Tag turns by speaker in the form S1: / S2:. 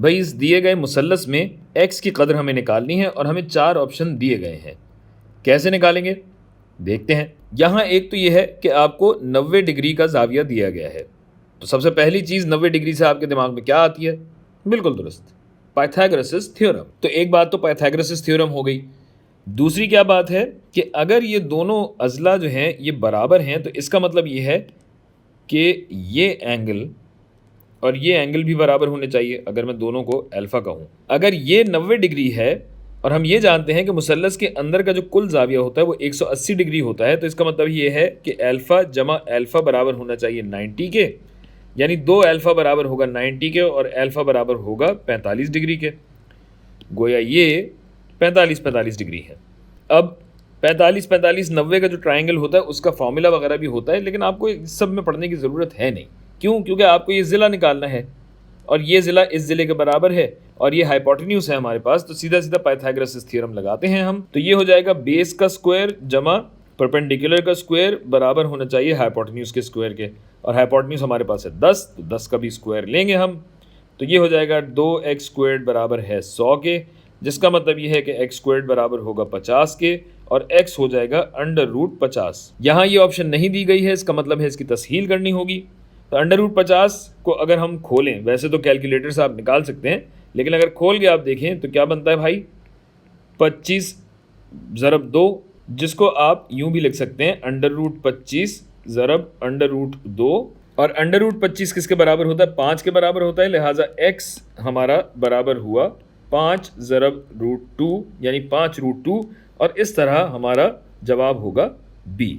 S1: भाई इस दिए गए मुसल्लस में x की कदर हमें निकालनी है और हमें 4 ऑप्शन दिए गए हैं। कैसे निकालेंगे देखते हैं। यहाँ एक तो ये है कि आपको 90 डिग्री का जाविया दिया गया है। तो सबसे पहली चीज़ 90 डिग्री से आपके दिमाग में क्या आती है? बिल्कुल दुरुस्त, पाइथागोरस थ्योरम। तो एक बात तो पाइथागोरस थ्योरम हो गई। दूसरी क्या बात है कि अगर ये दोनों अज़ला जो हैं ये बराबर हैं तो इसका मतलब ये है कि ये एंगल और ये एंगल भी बराबर होने चाहिए। अगर मैं दोनों को अल्फ़ा कहूँ, अगर ये 90 डिग्री है और हम ये जानते हैं कि मुसल्लस के अंदर का जो कुल जाविया होता है वो 180 डिग्री होता है, तो इसका मतलब ये है कि अल्फ़ा जमा अल्फ़ा बराबर होना चाहिए 90 के, यानी 2 अल्फ़ा बराबर होगा 90 के और अल्फ़ा बराबर होगा 45 डिग्री के। गोया ये 45 डिग्री है। अब 45 90 का जो ट्राइंगल होता है उसका फॉर्मूला वगैरह भी होता है, लेकिन आपको इस सब में पढ़ने की ज़रूरत है नहीं। क्यों? क्योंकि आपको ये ज़िला निकालना है और ये ज़िला इस ज़िले के बराबर है और ये हाइपोटेन्यूज है हमारे पास, तो सीधा सीधा पाइथागोरस थ्योरम लगाते हैं हम। तो ये हो जाएगा बेस का स्क्वायर जमा परपेंडिकुलर का स्क्वायर बराबर होना चाहिए हाइपोटेन्यूज के स्क्वायर के, और हाइपोटेन्यूज हमारे पास है 10, तो 10 का भी स्क्वायर लेंगे हम। तो ये हो जाएगा 2x स्क्वायर्ड बराबर है 100 के, जिसका मतलब ये है कि x स्क्वायर्ड बराबर होगा 50 के और x हो जाएगा √50। यहाँ ये ऑप्शन नहीं दी गई है, इसका मतलब है इसकी तस्हील करनी होगी। तो √50 को अगर हम खोलें, वैसे तो कैलकुलेटर से आप निकाल सकते हैं, लेकिन अगर खोल के आप देखें तो क्या बनता है भाई, 25 ज़रब 2, जिसको आप यूं भी लिख सकते हैं √25 ज़रब √2, और √25 किसके बराबर होता है? 5 के बराबर होता है, लिहाजा x हमारा बराबर हुआ 5 ज़रब √2 यानी 5 √2, और इस तरह हमारा जवाब होगा B।